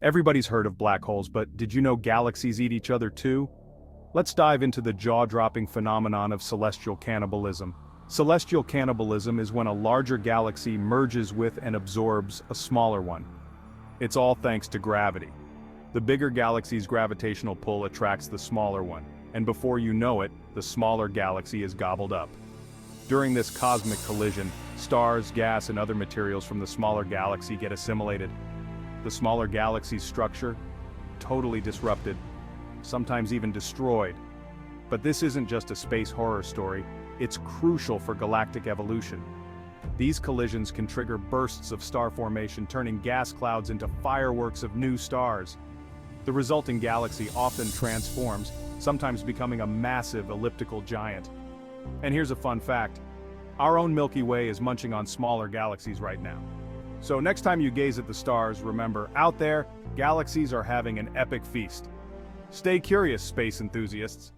Everybody's heard of black holes, but did you know galaxies eat each other too? Let's dive into the jaw-dropping phenomenon of celestial cannibalism. Celestial cannibalism is when a larger galaxy merges with and absorbs a smaller one. It's all thanks to gravity. The bigger galaxy's gravitational pull attracts the smaller one, and before you know it, the smaller galaxy is gobbled up. During this cosmic collision, stars, gas, and other materials from the smaller galaxy get assimilated. The smaller galaxy's structure, totally disrupted, sometimes even destroyed. But this isn't just a space horror story, it's crucial for galactic evolution. These collisions can trigger bursts of star formation, turning gas clouds into fireworks of new stars. The resulting galaxy often transforms, sometimes becoming a massive elliptical giant. And here's a fun fact. Our own Milky Way is munching on smaller galaxies right now. So next time you gaze at the stars, remember, out there, galaxies are having an epic feast. Stay curious, space enthusiasts.